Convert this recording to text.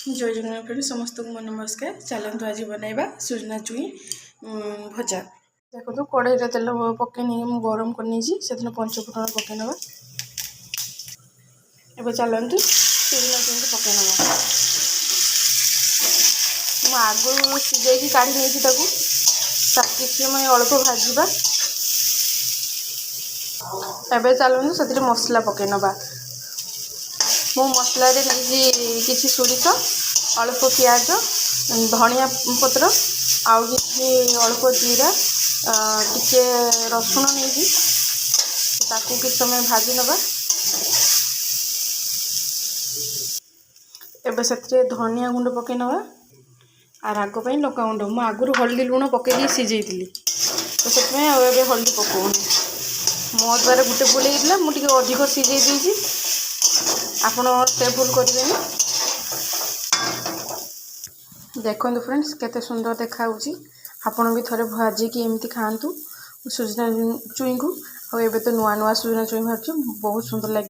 जय जगन्नाथ समस्त को नमस्कार। चलतु आज बनइबा सुजना चुई भजा। देखो कड़ाई तेल पकई नहीं गरम करनी से पंचफुटन पकई ना। एवं चलतु सुजना चुई पकई ना। आगु सीझे काढ़ी नहीं किसी मैं अल्प भाजवा। एवं चलतु से मसला पकई ना। मो मसला किसी सोरिष अल्प पियाज धनिया पत्र आउ कि अल्प जीरा टिके रसुण नहीं किसी समय भाजी नवा। एबे से धनिया गुंड पकई नवा आ राग लंका गुंड मु आगुरी हल्दी लुण पकई सीझे तो से हल्दी पकाऊनी मो द्वारा गोटे भूल होता मुझे अधिक सीझे देती आपण से भूल करें। देखो फ्रेंड्स केते सुंदर देखा आपण भी थोड़े भाजिकी एमती खातु सुजना चुई को। और एबे तो नुआ नुआ सुजना चुई भाजु बहुत सुंदर लगे।